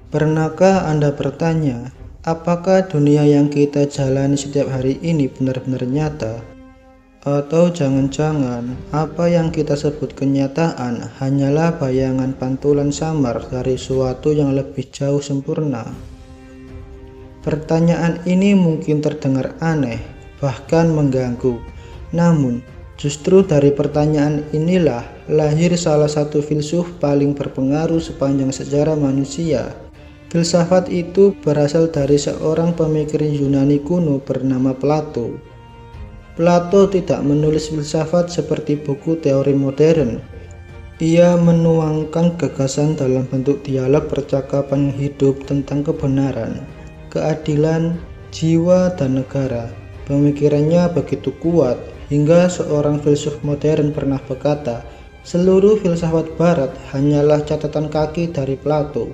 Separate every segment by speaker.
Speaker 1: Pernahkah Anda bertanya, apakah dunia yang kita jalani setiap hari ini benar-benar nyata? Atau jangan-jangan apa yang kita sebut kenyataan hanyalah bayangan pantulan samar dari suatu yang lebih jauh sempurna? Pertanyaan ini mungkin terdengar aneh, bahkan mengganggu. Namun, justru dari pertanyaan inilah lahir salah satu filsuf paling berpengaruh sepanjang sejarah manusia. Filsafat itu berasal dari seorang pemikir Yunani kuno bernama Plato. Plato tidak menulis filsafat seperti buku teori modern. Ia menuangkan gagasan dalam bentuk dialog percakapan hidup tentang kebenaran, keadilan, jiwa, dan negara. Pemikirannya begitu kuat hingga seorang filsuf modern pernah berkata, seluruh filsafat barat hanyalah catatan kaki dari Plato.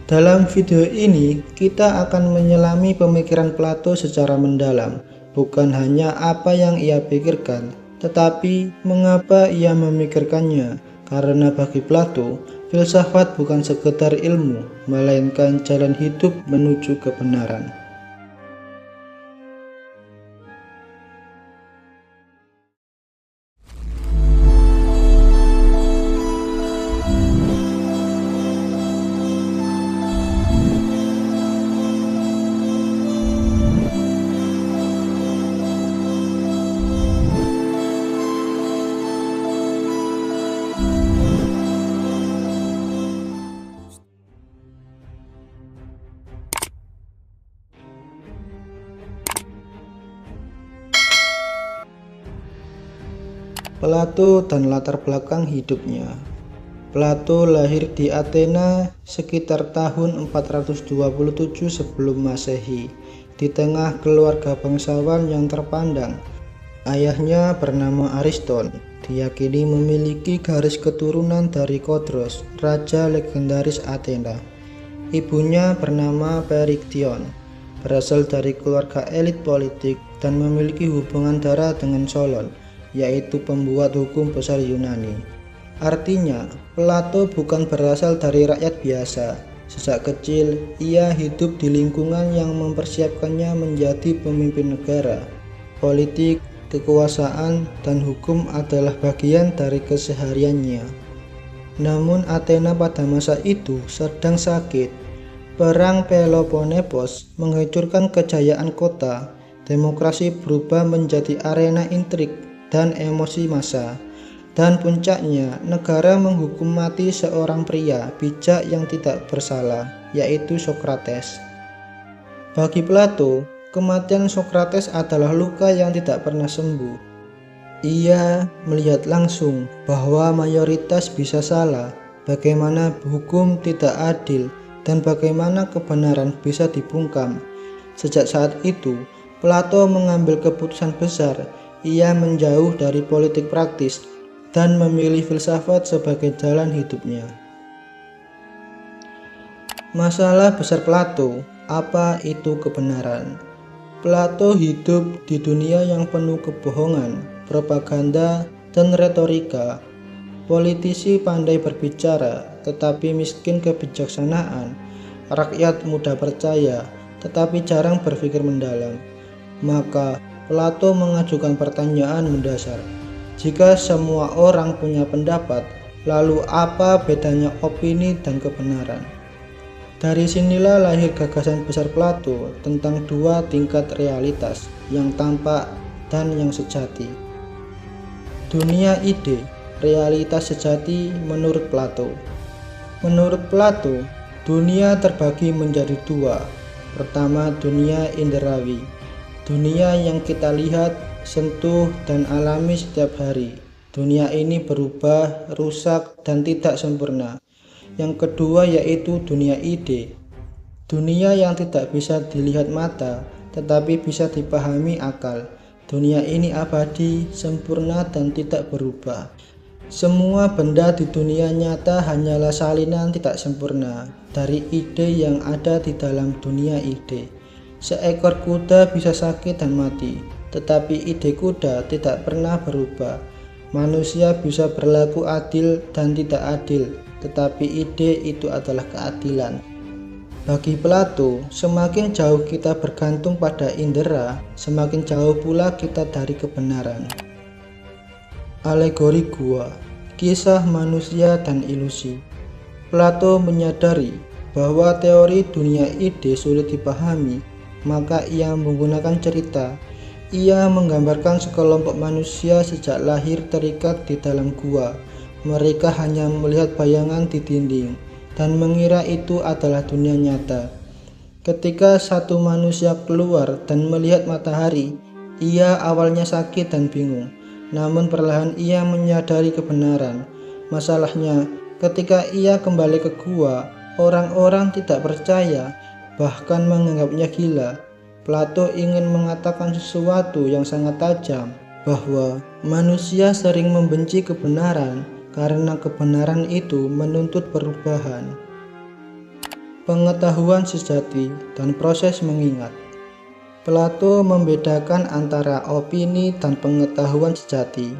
Speaker 1: Dalam video ini, kita akan menyelami pemikiran Plato secara mendalam, bukan hanya apa yang ia pikirkan, tetapi mengapa ia memikirkannya. Karena bagi Plato, filsafat bukan sekedar ilmu, melainkan jalan hidup menuju kebenaran. Plato dan latar belakang hidupnya. Plato lahir di Athena sekitar tahun 427 sebelum Masehi, di tengah keluarga bangsawan yang terpandang. Ayahnya bernama Ariston, diyakini memiliki garis keturunan dari Kodros, raja legendaris Athena. Ibunya bernama Periktion, berasal dari keluarga elit politik dan memiliki hubungan darah dengan Solon, yaitu pembuat hukum besar Yunani. Artinya, Plato bukan berasal dari rakyat biasa. Sejak kecil, ia hidup di lingkungan yang mempersiapkannya menjadi pemimpin negara. Politik, kekuasaan, dan hukum adalah bagian dari kesehariannya. Namun Athena pada masa itu sedang sakit. Perang Peloponnesos menghancurkan kejayaan kota. Demokrasi berubah menjadi arena intrik dan emosi massa, dan puncaknya negara menghukum mati seorang pria bijak yang tidak bersalah, yaitu Socrates. Bagi Plato, kematian Socrates adalah luka yang tidak pernah sembuh. Ia melihat langsung bahwa mayoritas bisa salah, bagaimana hukum tidak adil, dan bagaimana kebenaran bisa dibungkam. Sejak saat itu, Plato mengambil keputusan besar. Ia menjauh dari politik praktis dan memilih filsafat sebagai jalan hidupnya. Masalah besar Plato, apa itu kebenaran? Plato hidup di dunia yang penuh kebohongan, propaganda, dan retorika. Politisi pandai berbicara, tetapi miskin kebijaksanaan. Rakyat mudah percaya, tetapi jarang berpikir mendalam. Maka Plato mengajukan pertanyaan mendasar. Jika semua orang punya pendapat, lalu apa bedanya opini dan kebenaran? Dari sinilah lahir gagasan besar Plato tentang dua tingkat realitas, yang tampak dan yang sejati. Dunia ide, realitas sejati menurut Plato. Menurut Plato, dunia terbagi menjadi dua. Pertama, dunia inderawi. Dunia yang kita lihat, sentuh, dan alami setiap hari. Dunia ini berubah, rusak, dan tidak sempurna. Yang kedua yaitu dunia ide. Dunia yang tidak bisa dilihat mata, tetapi bisa dipahami akal. Dunia ini abadi, sempurna, dan tidak berubah. Semua benda di dunia nyata hanyalah salinan tidak sempurna dari ide yang ada di dalam dunia ide. Seekor kuda bisa sakit dan mati, tetapi ide kuda tidak pernah berubah. Manusia bisa berlaku adil dan tidak adil, tetapi ide itu adalah keadilan. Bagi Plato, semakin jauh kita bergantung pada indera, semakin jauh pula kita dari kebenaran. Alegori gua, kisah manusia dan ilusi. Plato menyadari bahwa teori dunia ide sulit dipahami, maka ia menggunakan cerita. Ia menggambarkan sekelompok manusia sejak lahir terikat di dalam gua. Mereka hanya melihat bayangan di dinding dan mengira itu adalah dunia nyata. Ketika satu manusia keluar dan melihat matahari, ia awalnya sakit dan bingung, namun perlahan ia menyadari kebenaran. Masalahnya, ketika ia kembali ke gua, orang-orang tidak percaya, bahkan menganggapnya gila. Plato ingin mengatakan sesuatu yang sangat tajam, bahwa manusia sering membenci kebenaran karena kebenaran itu menuntut perubahan. Pengetahuan sejati dan proses mengingat. Plato membedakan antara opini dan pengetahuan sejati.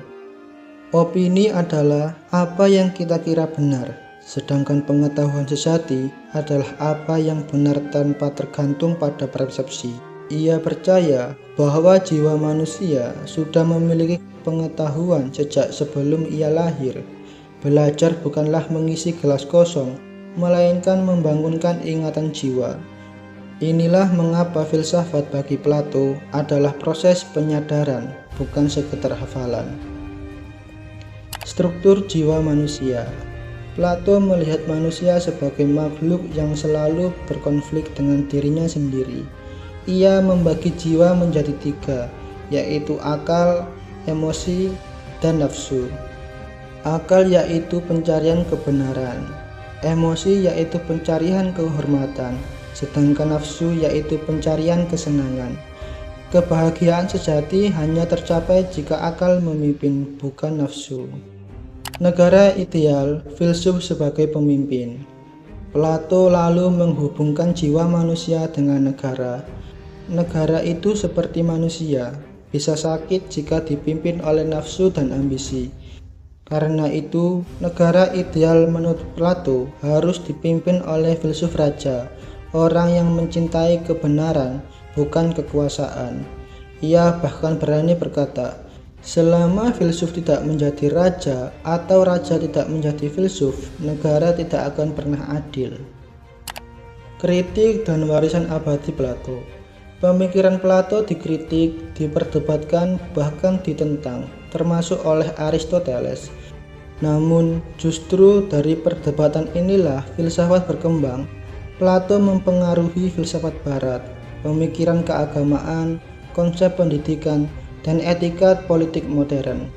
Speaker 1: Opini adalah apa yang kita kira benar, sedangkan pengetahuan sejati adalah apa yang benar tanpa tergantung pada persepsi. Ia percaya bahwa jiwa manusia sudah memiliki pengetahuan sejak sebelum ia lahir. Belajar bukanlah mengisi gelas kosong, melainkan membangunkan ingatan jiwa. Inilah mengapa filsafat bagi Plato adalah proses penyadaran, bukan sekedar hafalan. Struktur jiwa manusia. Plato melihat manusia sebagai makhluk yang selalu berkonflik dengan dirinya sendiri. Ia membagi jiwa menjadi tiga, yaitu akal, emosi, dan nafsu. Akal yaitu pencarian kebenaran, emosi yaitu pencarian kehormatan, sedangkan nafsu yaitu pencarian kesenangan. Kebahagiaan sejati hanya tercapai jika akal memimpin, bukan nafsu. Negara ideal, filsuf sebagai pemimpin. Plato lalu menghubungkan jiwa manusia dengan negara. Negara itu seperti manusia, bisa sakit jika dipimpin oleh nafsu dan ambisi. Karena itu, negara ideal menurut Plato harus dipimpin oleh filsuf raja, orang yang mencintai kebenaran, bukan kekuasaan. Ia bahkan berani berkata, selama filsuf tidak menjadi raja atau raja tidak menjadi filsuf, negara tidak akan pernah adil. Kritik dan warisan abadi Plato. Pemikiran Plato dikritik, diperdebatkan, bahkan ditentang, termasuk oleh Aristoteles. Namun, justru dari perdebatan inilah filsafat berkembang. Plato mempengaruhi filsafat barat, pemikiran keagamaan, konsep pendidikan, dan etika politik modern.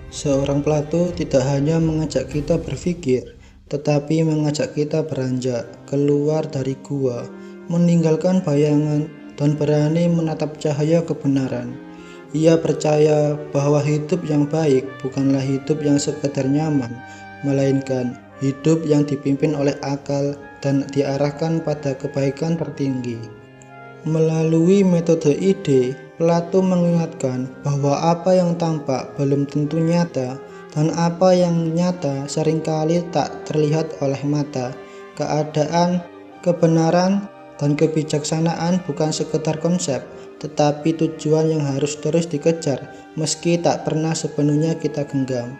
Speaker 1: Seorang Plato tidak hanya mengajak kita berpikir, tetapi mengajak kita beranjak keluar dari gua, meninggalkan bayangan, dan berani menatap cahaya kebenaran. Ia percaya bahwa hidup yang baik bukanlah hidup yang sekedar nyaman, melainkan hidup yang dipimpin oleh akal dan diarahkan pada kebaikan tertinggi. Melalui metode ide, Plato mengingatkan bahwa apa yang tampak belum tentu nyata, dan apa yang nyata seringkali tak terlihat oleh mata. Keadaan, kebenaran, dan kebijaksanaan bukan sekedar konsep, tetapi tujuan yang harus terus dikejar meski tak pernah sepenuhnya kita genggam.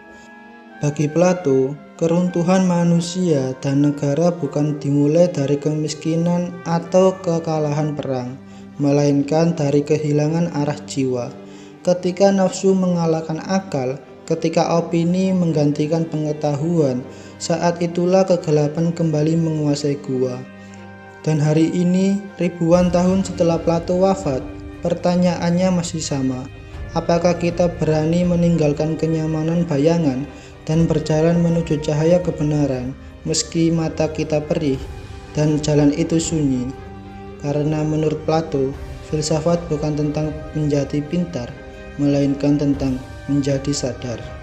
Speaker 1: Bagi Plato, keruntuhan manusia dan negara bukan dimulai dari kemiskinan atau kekalahan perang, melainkan dari kehilangan arah jiwa. Ketika nafsu mengalahkan akal, ketika opini menggantikan pengetahuan, saat itulah kegelapan kembali menguasai gua. Dan hari ini, ribuan tahun setelah Plato wafat, pertanyaannya masih sama. Apakah kita berani meninggalkan kenyamanan bayangan dan berjalan menuju cahaya kebenaran, meski mata kita perih dan jalan itu sunyi? Karena menurut Plato, filsafat bukan tentang menjadi pintar, melainkan tentang menjadi sadar.